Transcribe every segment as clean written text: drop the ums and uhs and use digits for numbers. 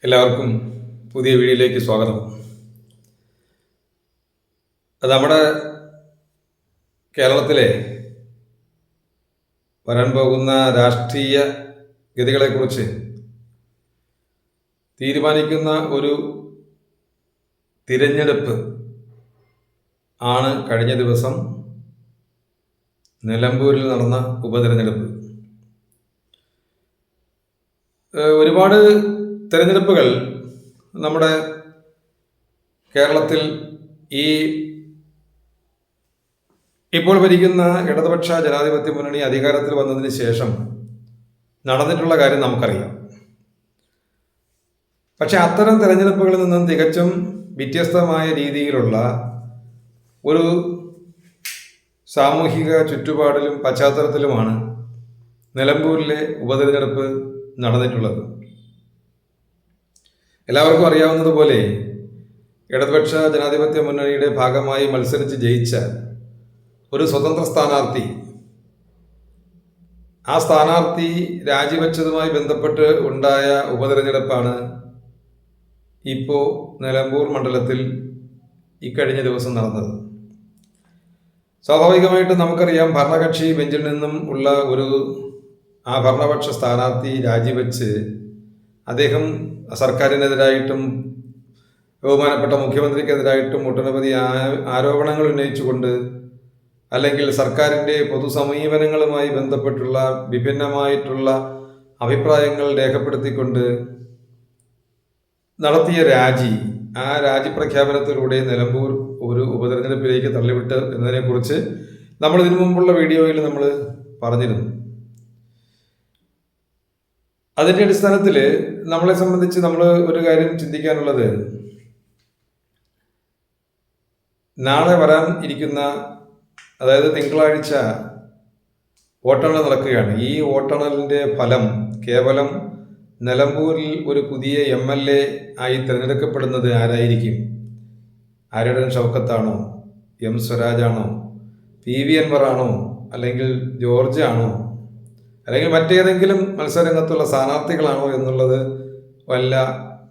എല്ലാവർക്കും പുതിയ വീഡിയോയിലേക്ക് സ്വാഗതം. നമ്മുടെ കേരളത്തിലെ വരാൻ പോകുന്ന രാഷ്ട്രീയ ഗതികളെക്കുറിച്ച് തീരുമാനിക്കുന്ന ഒരു തിരഞ്ഞെടുപ്പ് ആണ് കഴിഞ്ഞ ദിവസം നിലമ്പൂരിൽ നടന്ന ഉപതിരഞ്ഞെടുപ്പ്. ഒരുപാട് തിരഞ്ഞെടുപ്പുകൾ നമ്മുടെ കേരളത്തിൽ ഇപ്പോൾ ഭരിക്കുന്ന ഇടതുപക്ഷ ജനാധിപത്യ മുന്നണി അധികാരത്തിൽ വന്നതിന് ശേഷം നടന്നിട്ടുള്ള കാര്യം നമുക്കറിയാം. പക്ഷെ അത്തരം തിരഞ്ഞെടുപ്പുകളിൽ നിന്നും തികച്ചും വ്യത്യസ്തമായ രീതിയിലുള്ള ഒരു സാമൂഹിക ചുറ്റുപാടിലും പശ്ചാത്തലത്തിലുമാണ് നിലമ്പൂരിലെ ഉപതിരഞ്ഞെടുപ്പ് നടന്നിട്ടുള്ളത്. എല്ലാവർക്കും അറിയാവുന്നതുപോലെ ഇടതുപക്ഷ ജനാധിപത്യ മുന്നണിയുടെ ഭാഗമായി മത്സരിച്ച് ജയിച്ച ഒരു സ്വതന്ത്ര സ്ഥാനാർത്ഥി, ആ സ്ഥാനാർത്ഥി രാജിവെച്ചതുമായി ബന്ധപ്പെട്ട് ഉണ്ടായ ഉപതെരഞ്ഞെടുപ്പാണ് ഇപ്പോൾ നിലമ്പൂർ മണ്ഡലത്തിൽ ഇക്കഴിഞ്ഞ ദിവസം നടന്നത്. സ്വാഭാവികമായിട്ടും നമുക്കറിയാം, ഭരണകക്ഷി ബെഞ്ചിൽ നിന്നും ഉള്ള ആ ഭരണപക്ഷ സ്ഥാനാർത്ഥി രാജിവെച്ച് അദ്ദേഹം സർക്കാരിനെതിരായിട്ടും ബഹുമാനപ്പെട്ട മുഖ്യമന്ത്രിക്കെതിരായിട്ടും ഒട്ടനവധി ആരോപണങ്ങൾ ഉന്നയിച്ചുകൊണ്ട്, അല്ലെങ്കിൽ സർക്കാരിൻ്റെ പൊതുസമീപനങ്ങളുമായി ബന്ധപ്പെട്ടുള്ള വിഭിന്നമായിട്ടുള്ള അഭിപ്രായങ്ങൾ രേഖപ്പെടുത്തിക്കൊണ്ട് നടത്തിയ ആ രാജി പ്രഖ്യാപനത്തിലൂടെ നിലമ്പൂർ ഒരു ഉപതെരഞ്ഞെടുപ്പിലേക്ക് തള്ളിവിട്ട് എന്നതിനെക്കുറിച്ച് നമ്മൾ ഇതിനു മുമ്പുള്ള വീഡിയോയിൽ നമ്മൾ പറഞ്ഞിരുന്നു. അതിൻ്റെ അടിസ്ഥാനത്തിൽ നമ്മളെ സംബന്ധിച്ച് നമ്മൾ ഒരു കാര്യം ചിന്തിക്കാനുള്ളത്, നാളെ വരാൻ ഇരിക്കുന്ന, അതായത് തിങ്കളാഴ്ച വോട്ടെണ്ണൽ നടക്കുകയാണ്. ഈ വോട്ടെണ്ണലിൻ്റെ ഫലം കേവലം നിലമ്പൂരിൽ ഒരു പുതിയ MLA ആയി തിരഞ്ഞെടുക്കപ്പെടുന്നത് ആരായിരിക്കും? ആരുടെ ഷൗക്കത്താണോ, M സ്വരാജാണോ, PV അൻവറാണോ, അല്ലെങ്കിൽ ജോർജ് ആണോ, അല്ലെങ്കിൽ മറ്റേതെങ്കിലും മത്സരരംഗത്തുള്ള സ്ഥാനാർത്ഥികളാണോ എന്നുള്ളത്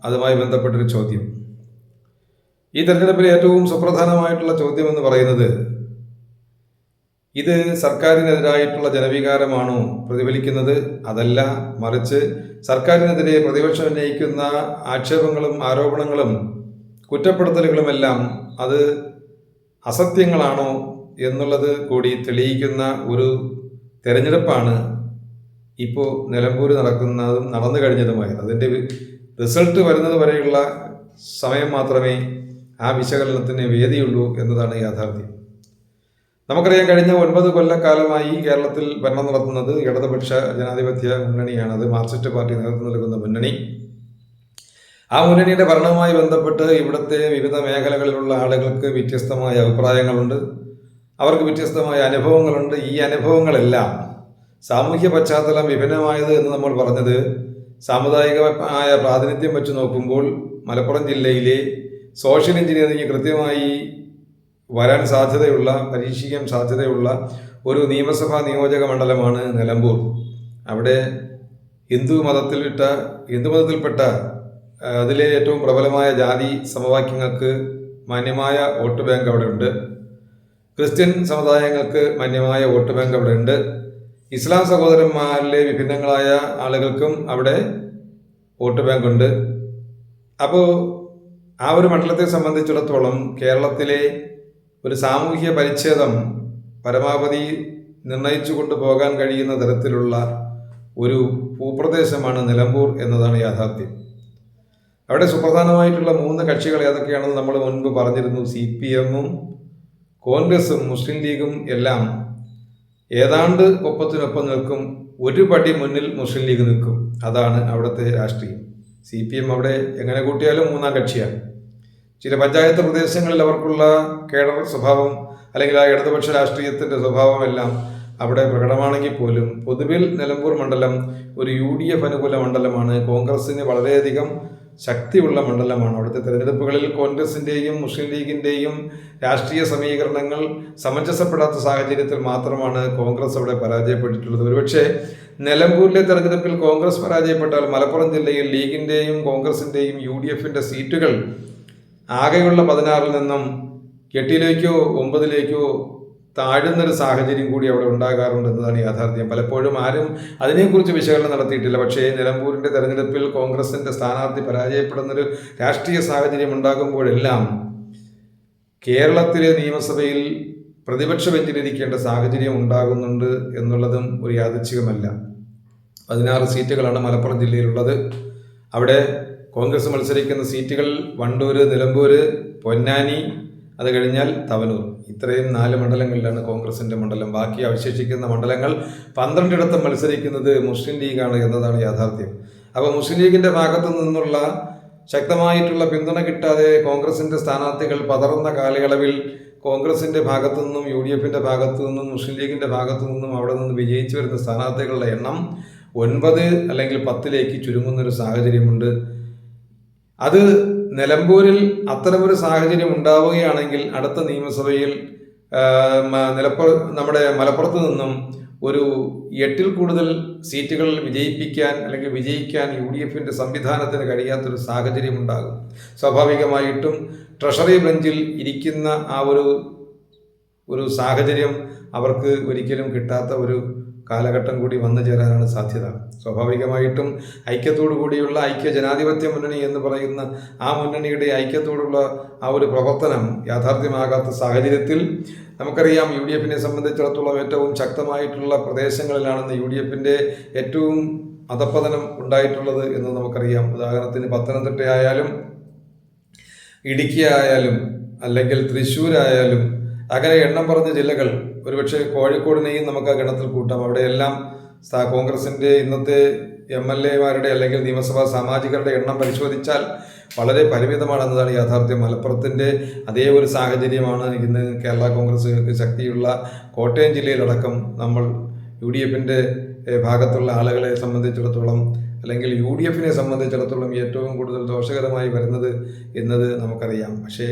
അതുമായി ബന്ധപ്പെട്ടൊരു ചോദ്യം. ഈ തെരഞ്ഞെടുപ്പിൽ ഏറ്റവും സുപ്രധാനമായിട്ടുള്ള ചോദ്യം എന്ന് പറയുന്നത്, ഇത് സർക്കാരിനെതിരായിട്ടുള്ള ജനവികാരമാണോ പ്രതിഫലിക്കുന്നത്? അതല്ല, മറിച്ച് സർക്കാരിനെതിരെ പ്രതിപക്ഷം ഉന്നയിക്കുന്ന ആക്ഷേപങ്ങളും ആരോപണങ്ങളും കുറ്റപ്പെടുത്തലുകളുമെല്ലാം അത് അസത്യങ്ങളാണോ എന്നുള്ളത് കൂടി തെളിയിക്കുന്ന ഒരു തെരഞ്ഞെടുപ്പാണ് ഇപ്പോൾ നിലമ്പൂർ നടന്നു കഴിഞ്ഞതുമായത്. അതിൻ്റെ റിസൾട്ട് വരുന്നത് വരെയുള്ള സമയം മാത്രമേ ആ വിശകലനത്തിന് വേദിയുള്ളൂ എന്നതാണ് യാഥാർത്ഥ്യം. നമുക്കറിയാം, കഴിഞ്ഞ 9 കൊല്ലക്കാലമായി കേരളത്തിൽ ഭരണം നടത്തുന്നത് ഇടതുപക്ഷ ജനാധിപത്യ മുന്നണിയാണ്. അത് മാർക്സിസ്റ്റ് പാർട്ടി നേതൃത്വം നൽകുന്ന മുന്നണി. ആ മുന്നണിയുടെ ഭരണവുമായി ബന്ധപ്പെട്ട് ഇവിടുത്തെ വിവിധ മേഖലകളിലുള്ള ആളുകൾക്ക് വ്യത്യസ്തമായ അഭിപ്രായങ്ങളുണ്ട്, അവർക്ക് വ്യത്യസ്തമായ അനുഭവങ്ങളുണ്ട്. ഈ അനുഭവങ്ങളെല്ലാം സാമൂഹ്യ പശ്ചാത്തലം വിഭിന്നമായത് എന്ന് നമ്മൾ പറഞ്ഞത്, സാമുദായികമായ പ്രാതിനിധ്യം വെച്ച് നോക്കുമ്പോൾ മലപ്പുറം ജില്ലയിലെ സോഷ്യൽ എഞ്ചിനീയറിംഗ് കൃത്യമായി വരാൻ സാധ്യതയുള്ള, പരീക്ഷിക്കാൻ സാധ്യതയുള്ള ഒരു നിയമസഭാ നിയോജക മണ്ഡലമാണ് നിലമ്പൂർ. അവിടെ ഹിന്ദു മതത്തിൽപ്പെട്ട അതിലെ ഏറ്റവും പ്രബലമായ ജാതി സമവാക്യങ്ങൾക്ക് മാന്യമായ വോട്ട് ബാങ്ക് അവിടെ ഉണ്ട്. ക്രിസ്ത്യൻ സമുദായങ്ങൾക്ക് മാന്യമായ വോട്ട് ബാങ്ക് അവിടെ ഉണ്ട്. ഇസ്ലാം സഹോദരന്മാരിലെ വിഭിന്നങ്ങളായ ആളുകൾക്കും അവിടെ വോട്ട് ബാങ്ക് ഉണ്ട്. അപ്പോൾ ആ ഒരു മണ്ഡലത്തെ സംബന്ധിച്ചിടത്തോളം കേരളത്തിലെ ഒരു സാമൂഹ്യ പരിച്ഛേദം പരമാവധി നിർണയിച്ചു കൊണ്ടുപോകാൻ കഴിയുന്ന തരത്തിലുള്ള ഒരു ഭൂപ്രദേശമാണ് നിലമ്പൂർ എന്നതാണ് യാഥാർത്ഥ്യം. അവിടെ സുപ്രധാനമായിട്ടുള്ള 3 കക്ഷികൾ ഏതൊക്കെയാണെന്ന് നമ്മൾ മുൻപ് പറഞ്ഞിരുന്നു. CPM-ഉം കോൺഗ്രസും മുസ്ലിം ലീഗും എല്ലാം ഏതാണ്ട് ഒപ്പത്തിനൊപ്പം നിൽക്കും. ഒരു പടി മുന്നിൽ മുസ്ലിം ലീഗ് നിൽക്കും. അതാണ് അവിടുത്തെ രാഷ്ട്രീയം. CPM അവിടെ എങ്ങനെ കൂട്ടിയാലും 3-ാം കക്ഷിയാണ്. ചില പഞ്ചായത്ത് പ്രദേശങ്ങളിൽ അവർക്കുള്ള കേഡർ സ്വഭാവം, അല്ലെങ്കിൽ ആ ഇടതുപക്ഷ രാഷ്ട്രീയത്തിൻ്റെ സ്വഭാവമെല്ലാം അവിടെ പ്രകടമാണെങ്കിൽ പോലും പൊതുവിൽ നിലമ്പൂർ മണ്ഡലം ഒരു UDF അനുകൂല മണ്ഡലമാണ്. കോൺഗ്രസിന് വളരെയധികം ശക്തിയുള്ള മണ്ഡലമാണ്. അവിടുത്തെ തെരഞ്ഞെടുപ്പുകളിൽ കോൺഗ്രസിൻ്റെയും മുസ്ലിം ലീഗിൻ്റെയും രാഷ്ട്രീയ സമീകരണങ്ങൾ സമഞ്ജസപ്പെടാത്ത സാഹചര്യത്തിൽ മാത്രമാണ് കോൺഗ്രസ് അവിടെ പരാജയപ്പെട്ടിട്ടുള്ളത്. ഒരുപക്ഷെ നിലമ്പൂരിലെ തെരഞ്ഞെടുപ്പിൽ കോൺഗ്രസ് പരാജയപ്പെട്ടാൽ മലപ്പുറം ജില്ലയിൽ ലീഗിന്റെയും കോൺഗ്രസിന്റെയും UDFന്റെ സീറ്റുകൾ ആകെയുള്ള 16-ൽ നിന്നും 8-ലേക്കോ 9-ലേക്കോ താഴുന്നൊരു സാഹചര്യം കൂടി അവിടെ ഉണ്ടാകാറുണ്ട് എന്നതാണ് യാഥാർത്ഥ്യം. പലപ്പോഴും ആരും അതിനെക്കുറിച്ച് വിശകലനം നടത്തിയിട്ടില്ല. പക്ഷേ നിലമ്പൂരിന്റെ തെരഞ്ഞെടുപ്പിൽ കോൺഗ്രസിന്റെ സ്ഥാനാർത്ഥി പരാജയപ്പെടുന്നൊരു രാഷ്ട്രീയ സാഹചര്യം ഉണ്ടാകുമ്പോഴെല്ലാം കേരളത്തിലെ നിയമസഭയിൽ പ്രതിപക്ഷ ബെഞ്ചിലിരിക്കേണ്ട സാഹചര്യം ഉണ്ടാകുന്നുണ്ട് എന്നുള്ളതും ഒരു യാദൃച്ഛികമല്ല. 16 സീറ്റുകളാണ് മലപ്പുറം ജില്ലയിലുള്ളത്. അവിടെ കോൺഗ്രസ് മത്സരിക്കുന്ന സീറ്റുകൾ വണ്ടൂര്, നിലമ്പൂര്, പൊന്നാനി, അത് കഴിഞ്ഞാൽ തവനൂർ. ഇത്രയും 4 മണ്ഡലങ്ങളിലാണ് കോൺഗ്രസിന്റെ മണ്ഡലം. ബാക്കി അവശേഷിക്കുന്ന മണ്ഡലങ്ങൾ 12 മത്സരിക്കുന്നത് മുസ്ലിം ലീഗാണ് എന്നതാണ് യാഥാർത്ഥ്യം. അപ്പോൾ മുസ്ലിം ലീഗിന്റെ ഭാഗത്തു നിന്നുള്ള ശക്തമായിട്ടുള്ള പിന്തുണ കിട്ടാതെ കോൺഗ്രസിന്റെ സ്ഥാനാർത്ഥികൾ പതറുന്ന കാലയളവിൽ കോൺഗ്രസിന്റെ ഭാഗത്തു നിന്നും UDFന്റെ ഭാഗത്തു നിന്നും മുസ്ലിം ലീഗിന്റെ ഭാഗത്തു നിന്നും അവിടെ നിന്ന് വിജയിച്ചു വരുന്ന സ്ഥാനാർത്ഥികളുടെ എണ്ണം 9 അല്ലെങ്കിൽ 10-ലേക്ക് ചുരുങ്ങുന്നൊരു സാഹചര്യമുണ്ട്. അത് നിലമ്പൂരിൽ അത്തരമൊരു സാഹചര്യം ഉണ്ടാവുകയാണെങ്കിൽ അടുത്ത നിയമസഭയിൽ നമ്മുടെ മലപ്പുറത്ത് നിന്നും ഒരു 8-ൽ കൂടുതൽ സീറ്റുകൾ വിജയിപ്പിക്കാൻ അല്ലെങ്കിൽ വിജയിക്കാൻ UDFന്റെ സംവിധാനത്തിന് കഴിയാത്തൊരു സാഹചര്യം ഉണ്ടാകും. സ്വാഭാവികമായിട്ടും ട്രഷറി ബെഞ്ചിൽ ഇരിക്കുന്ന ആ ഒരു സാഹചര്യം അവർക്ക് ഒരിക്കലും കിട്ടാത്ത ഒരു കാലഘട്ടം കൂടി വന്നു ചേരാനാണ് സാധ്യത. സ്വാഭാവികമായിട്ടും ഐക്യത്തോടു കൂടിയുള്ള ഐക്യ ജനാധിപത്യ മുന്നണി എന്ന് പറയുന്ന ആ മുന്നണിയുടെ ഐക്യത്തോടുള്ള ആ ഒരു പ്രവർത്തനം യാഥാർത്ഥ്യമാകാത്ത സാഹചര്യത്തിൽ നമുക്കറിയാം UDFനെ സംബന്ധിച്ചിടത്തോളം ഏറ്റവും ശക്തമായിട്ടുള്ള പ്രദേശങ്ങളിലാണെന്ന് UDFന്റെ ഏറ്റവും അധപ്പതനം ഉണ്ടായിട്ടുള്ളത് എന്ന് നമുക്കറിയാം. ഉദാഹരണത്തിന് പത്തനംതിട്ട ആയാലും ഇടുക്കി ആയാലും അല്ലെങ്കിൽ തൃശ്ശൂരായാലും അങ്ങനെ എണ്ണം പറഞ്ഞ ജില്ലകൾ, ഒരുപക്ഷെ കോഴിക്കോടിനെയും നമുക്ക് ആ ഗണത്തിൽ കൂട്ടാം. അവിടെയെല്ലാം കോൺഗ്രസിന്റെ ഇന്നത്തെ MLA-മാരുടെ അല്ലെങ്കിൽ നിയമസഭാ സാമാജികരുടെ എണ്ണം പരിശോധിച്ചാൽ വളരെ പരിമിതമാണെന്നതാണ് യാഥാർത്ഥ്യം. മലപ്പുറത്തിന്റെ അതേ ഒരു സാഹചര്യമാണ് ഇന്ന് കേരള കോൺഗ്രസ് ശക്തിയുള്ള കോട്ടയം ജില്ലയിലടക്കം നമ്മൾ UDFന്റെ ഭാഗത്തുള്ള ആളുകളെ സംബന്ധിച്ചിടത്തോളം അല്ലെങ്കിൽ UDFനെ സംബന്ധിച്ചിടത്തോളം ഏറ്റവും കൂടുതൽ ദോഷകരമായി വരുന്നത് എന്നത് നമുക്കറിയാം. പക്ഷേ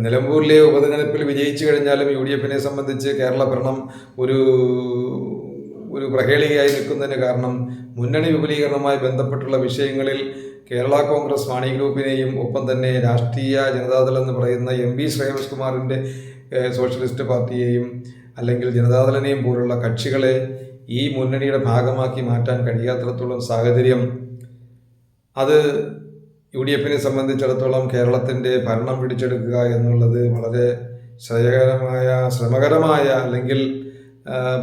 നിലമ്പൂരിലെ ഉപതെരഞ്ഞെടുപ്പിൽ വിജയിച്ചു കഴിഞ്ഞാലും UDFനെ സംബന്ധിച്ച് കേരള ഭരണം ഒരു പ്രഹേളികയായി നിൽക്കുന്നതിന് കാരണം മുന്നണി വിപുലീകരണവുമായി ബന്ധപ്പെട്ടുള്ള വിഷയങ്ങളിൽ കേരള കോൺഗ്രസ് മാണി ഗ്രൂപ്പിനെയും ഒപ്പം തന്നെ രാഷ്ട്രീയ ജനതാദൾ എന്ന് പറയുന്ന MB ശ്രേയംസ് കുമാറിൻ്റെ സോഷ്യലിസ്റ്റ് പാർട്ടിയെയും അല്ലെങ്കിൽ ജനതാദളിനെയും പോലുള്ള കക്ഷികളെ ഈ മുന്നണിയുടെ ഭാഗമാക്കി മാറ്റാൻ കഴിയാത്തിടത്തോളം സാഹചര്യം അത് UDFനെ സംബന്ധിച്ചിടത്തോളം കേരളത്തിൻ്റെ ഭരണം പിടിച്ചെടുക്കുക എന്നുള്ളത് വളരെ ശ്രമകരമായ അല്ലെങ്കിൽ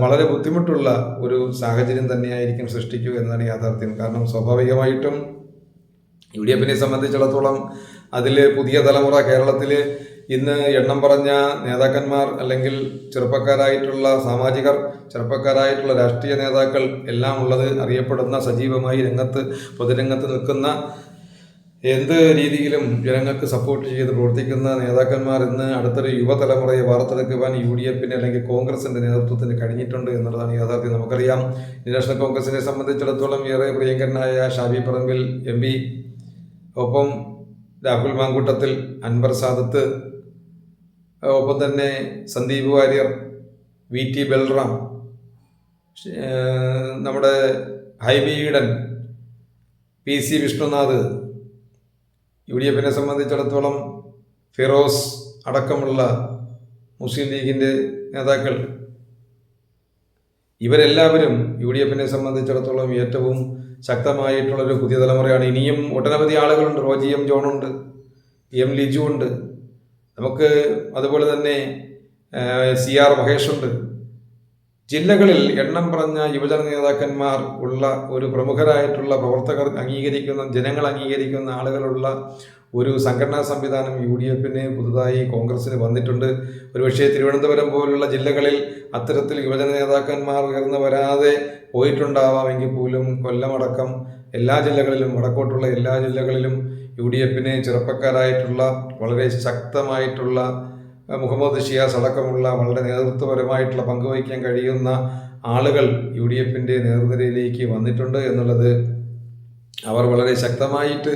വളരെ ബുദ്ധിമുട്ടുള്ള ഒരു സാഹചര്യം തന്നെയായിരിക്കും സൃഷ്ടിക്കുക എന്നതാണ് യാഥാർത്ഥ്യം. കാരണം സ്വാഭാവികമായിട്ടും UDFനെ സംബന്ധിച്ചിടത്തോളം അതിൽ പുതിയ തലമുറ കേരളത്തിൽ ഇന്ന് എണ്ണം പറഞ്ഞ നേതാക്കന്മാർ അല്ലെങ്കിൽ ചെറുപ്പക്കാരായിട്ടുള്ള സാമാജികർ, ചെറുപ്പക്കാരായിട്ടുള്ള രാഷ്ട്രീയ നേതാക്കൾ എല്ലാം ഉള്ളത് അറിയപ്പെടുന്ന സജീവമായി പൊതുരംഗത്ത് നിൽക്കുന്ന എന്ത് രീതിയിലും ജനങ്ങൾക്ക് സപ്പോർട്ട് ചെയ്ത് പ്രവർത്തിക്കുന്ന നേതാക്കന്മാർ ഇന്ന് അടുത്തൊരു യുവതലമുറയെ വാർത്തെടുക്കുവാൻ UDFന് അല്ലെങ്കിൽ കോൺഗ്രസിന്റെ നേതൃത്വത്തിന് കഴിഞ്ഞിട്ടുണ്ട് എന്നുള്ളതാണ് യാഥാർത്ഥ്യം. നമുക്കറിയാം നാഷണൽ കോൺഗ്രസിനെ സംബന്ധിച്ചിടത്തോളം ഏറെ പ്രിയങ്കരനായ ഷാബി പറമ്പിൽ MP, ഒപ്പം രാഹുൽ മാങ്കൂട്ടത്തിൽ, അൻവർ സാദത്ത്, ഒപ്പം തന്നെ സന്ദീപ് വാര്യർ, VT ബൽറാം, നമ്മുടെ ഹൈബി ഈഡൻ, PC വിഷ്ണുനാഥ്, UDFനെ സംബന്ധിച്ചിടത്തോളം ഫിറോസ് അടക്കമുള്ള മുസ്ലിം ലീഗിൻ്റെ നേതാക്കൾ, ഇവരെല്ലാവരും UDFനെ സംബന്ധിച്ചിടത്തോളം ഏറ്റവും ശക്തമായിട്ടുള്ളൊരു പുതിയ തലമുറയാണ്. ഇനിയും ഒട്ടനവധി ആളുകളുണ്ട്. റോജി M ജോണുണ്ട്, M ലിജു ഉണ്ട്, നമുക്ക് അതുപോലെ തന്നെ CR മഹേഷുണ്ട്. ജില്ലകളിൽ എണ്ണം പറഞ്ഞ യുവജന നേതാക്കന്മാർ ഉള്ള ഒരു പ്രമുഖരായിട്ടുള്ള പ്രവർത്തകർ അംഗീകരിക്കുന്ന, ജനങ്ങൾ അംഗീകരിക്കുന്ന ആളുകളുള്ള ഒരു സംഘടനാ സംവിധാനം UDFന് പുതുതായി കോൺഗ്രസിന് വന്നിട്ടുണ്ട്. ഒരുപക്ഷെ തിരുവനന്തപുരം പോലുള്ള ജില്ലകളിൽ അത്തരത്തിൽ യുവജന നേതാക്കന്മാർ ഉയർന്നു വരാതെ പോയിട്ടുണ്ടാവാമെങ്കിൽ പോലും കൊല്ലമടക്കം എല്ലാ ജില്ലകളിലും, വടക്കോട്ടുള്ള എല്ലാ ജില്ലകളിലും UDFന് ചെറുപ്പക്കാരായിട്ടുള്ള വളരെ ശക്തമായിട്ടുള്ള മുഹമ്മദ് ഷിയാസ് അടക്കമുള്ള വളരെ നേതൃത്വപരമായിട്ടുള്ള പങ്കുവയ്ക്കാൻ കഴിയുന്ന ആളുകൾ UDFന്റെ നേതൃനിരയിലേക്ക് വന്നിട്ടുണ്ട് എന്നുള്ളത്, അവർ വളരെ ശക്തമായിട്ട്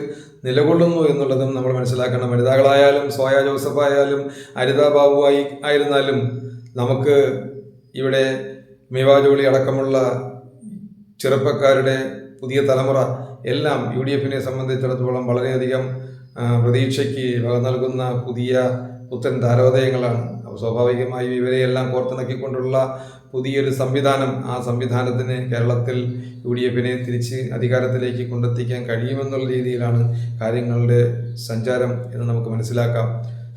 നിലകൊള്ളുന്നു എന്നുള്ളതും നമ്മൾ മനസ്സിലാക്കണം. വനിതാക്കളായാലും സോയ ജോസഫ് ആയാലും അരിത ബാബു ആയിരുന്നാലും നമുക്ക് ഇവിടെ മീവാ ജോളി അടക്കമുള്ള ചെറുപ്പക്കാരുടെ പുതിയ തലമുറ എല്ലാം യു ഡി എഫിനെ സംബന്ധിച്ചിടത്തോളം വളരെയധികം പ്രതീക്ഷയ്ക്ക് വക നൽകുന്ന പുതിയ പുത്തൻ താരോദയങ്ങളാണ്. അപ്പോൾ സ്വാഭാവികമായും ഇവരെയെല്ലാം കോർത്തിണക്കിക്കൊണ്ടുള്ള പുതിയൊരു സംവിധാനം, ആ സംവിധാനത്തിന് കേരളത്തിൽ യു ഡി എഫിനെ തിരിച്ച് അധികാരത്തിലേക്ക് കൊണ്ടെത്തിക്കാൻ കഴിയുമെന്നുള്ള രീതിയിലാണ് കാര്യങ്ങളുടെ സഞ്ചാരം എന്ന് നമുക്ക് മനസ്സിലാക്കാം.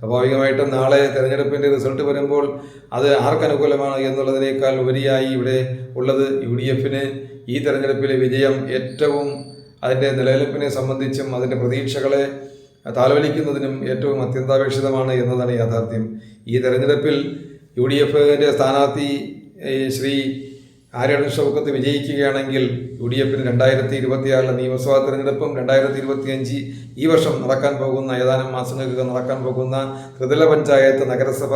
സ്വാഭാവികമായിട്ടും നാളെ തെരഞ്ഞെടുപ്പിൻ്റെ റിസൾട്ട് വരുമ്പോൾ അത് ആർക്കനുകൂലമാണ് എന്നുള്ളതിനേക്കാൾ ഉപരിയായി ഇവിടെ ഉള്ളത് യു ഡി എഫിന് ഈ തെരഞ്ഞെടുപ്പിലെ വിജയം ഏറ്റവും അതിൻ്റെ നിലനിൽപ്പിനെ സംബന്ധിച്ചും അതിൻ്റെ പ്രതീക്ഷകളെ താലോലിക്കുന്നതിനും ഏറ്റവും അത്യന്താപേക്ഷിതമാണ് എന്നതാണ് യാഥാർത്ഥ്യം. ഈ തെരഞ്ഞെടുപ്പിൽ യു ഡി എഫിൻ്റെ സ്ഥാനാർത്ഥി ശ്രീ ആര്യാടൻ ഷൗക്കത്ത് വിജയിക്കുകയാണെങ്കിൽ യു ഡി എഫിന് 2026 നിയമസഭാ തെരഞ്ഞെടുപ്പും 2025 ഈ വർഷം നടക്കാൻ പോകുന്ന ഏതാനും മാസങ്ങൾക്ക് നടക്കാൻ പോകുന്ന ത്രിതല പഞ്ചായത്ത്, നഗരസഭ,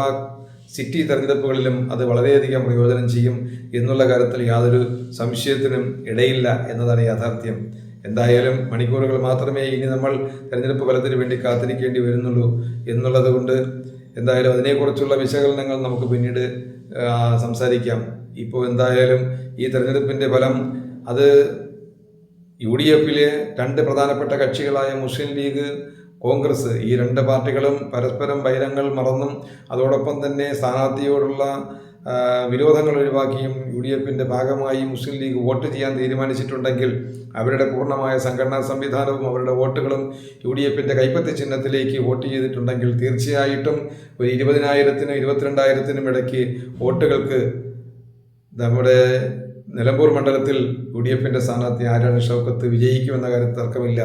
സിറ്റി തെരഞ്ഞെടുപ്പുകളിലും അത് വളരെയധികം പ്രയോജനം ചെയ്യും എന്നുള്ള കാര്യത്തിൽ യാതൊരു സംശയത്തിനും ഇടയില്ല എന്നതാണ് യാഥാർത്ഥ്യം. എന്തായാലും മണിക്കൂറുകൾ മാത്രമേ ഇനി നമ്മൾ തെരഞ്ഞെടുപ്പ് ഫലത്തിന് വേണ്ടി കാത്തിരിക്കേണ്ടി വരുന്നുള്ളൂ എന്നുള്ളത് കൊണ്ട് എന്തായാലും അതിനെക്കുറിച്ചുള്ള വിശകലനങ്ങൾ നമുക്ക് പിന്നീട് സംസാരിക്കാം. ഇപ്പോൾ എന്തായാലും ഈ തെരഞ്ഞെടുപ്പിൻ്റെ ഫലം അത് യു ഡി എഫിലെ രണ്ട് പ്രധാനപ്പെട്ട കക്ഷികളായ മുസ്ലിം ലീഗ്, കോൺഗ്രസ്, ഈ രണ്ട് പാർട്ടികളും പരസ്പരം വൈരങ്ങൾ മറന്നും അതോടൊപ്പം തന്നെ സ്ഥാനാർത്ഥിയോടുള്ള വിരോധങ്ങൾ ഒഴിവാക്കിയും യു ഡി എഫിൻ്റെ ഭാഗമായി മുസ്ലിം ലീഗ് വോട്ട് ചെയ്യാൻ തീരുമാനിച്ചിട്ടുണ്ടെങ്കിൽ അവരുടെ പൂർണ്ണമായ സംഘടനാ സംവിധാനവും അവരുടെ വോട്ടുകളും യു ഡി എഫിൻ്റെ കൈപ്പത്തി ചിഹ്നത്തിലേക്ക് വോട്ട് ചെയ്തിട്ടുണ്ടെങ്കിൽ തീർച്ചയായിട്ടും ഒരു 20,000-നും 22,000-നും ഇടയ്ക്ക് വോട്ടുകൾക്ക് നമ്മുടെ നിലമ്പൂർ മണ്ഡലത്തിൽ യു ഡി എഫിൻ്റെ സ്ഥാനാർത്ഥി ആര്യാടൻ ഷൗക്കത്ത് വിജയിക്കുമെന്ന കാര്യത്തിൽ തർക്കമില്ല.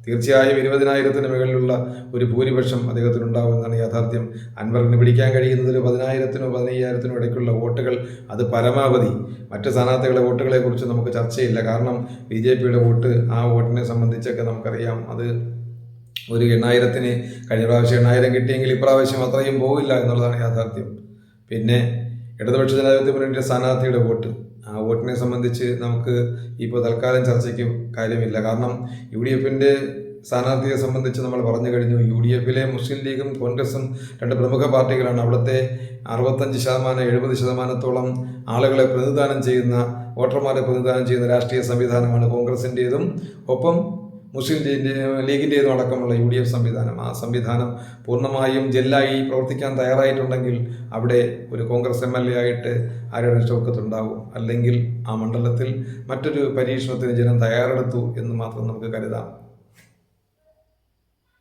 തീർച്ചയായും 20,000-ന് മുകളിലുള്ള ഒരു ഭൂരിപക്ഷം അദ്ദേഹത്തിനുണ്ടാവുമെന്നാണ് യാഥാർത്ഥ്യം. അൻവറിന് പിടിക്കാൻ കഴിയുന്നതിൽ 10,000-നും 15,000-നും ഇടയ്ക്കുള്ള വോട്ടുകൾ അത് പരമാവധി. മറ്റ് സ്ഥാനാർത്ഥികളുടെ വോട്ടുകളെ കുറിച്ച് നമുക്ക് ചർച്ചയില്ല. കാരണം ബി ജെ പിയുടെ വോട്ട്, ആ വോട്ടിനെ സംബന്ധിച്ചൊക്കെ നമുക്കറിയാം, അത് ഒരു 8,000-ന് കഴിഞ്ഞ പ്രാവശ്യം 8,000 കിട്ടിയെങ്കിൽ ഇപ്രാവശ്യം അത്രയും പോവില്ല എന്നുള്ളതാണ് യാഥാർത്ഥ്യം. പിന്നെ ഇടതുപക്ഷ ജനാധിപത്യ മുന്നണിയുടെ സ്ഥാനാർത്ഥിയുടെ വോട്ട്, ആ വോട്ടിനെ സംബന്ധിച്ച് നമുക്ക് ഇപ്പോൾ തൽക്കാലം ചർച്ചയ്ക്ക് കാര്യമില്ല. കാരണം യു ഡി എഫിൻ്റെ സ്ഥാനാർത്ഥിയെ സംബന്ധിച്ച് നമ്മൾ പറഞ്ഞു കഴിഞ്ഞു. യു ഡി എഫിലെ മുസ്ലിം ലീഗും കോൺഗ്രസും രണ്ട് പ്രമുഖ പാർട്ടികളാണ്. അവിടുത്തെ 65%-70%-ഓളം ആളുകളെ പ്രതിനിധാനം ചെയ്യുന്ന, വോട്ടർമാരെ പ്രതിനിധാനം ചെയ്യുന്ന രാഷ്ട്രീയ സംവിധാനമാണ് കോൺഗ്രസിൻ്റേതും ഒപ്പം മുസ്ലിം ലീഗിൻ്റേതും അടക്കമുള്ള യു ഡി എഫ് സംവിധാനം. ആ സംവിധാനം പൂർണ്ണമായും ജെല്ലായി പ്രവർത്തിക്കാൻ തയ്യാറായിട്ടുണ്ടെങ്കിൽ അവിടെ ഒരു കോൺഗ്രസ് MLA ആയിട്ട് ആര്യാടൻ ഷൗക്കത്ത് ഉണ്ടാവും. അല്ലെങ്കിൽ ആ മണ്ഡലത്തിൽ മറ്റൊരു പരീക്ഷണത്തിന് ജനം തയ്യാറെടുത്തു എന്ന് മാത്രം നമുക്ക് കരുതാം.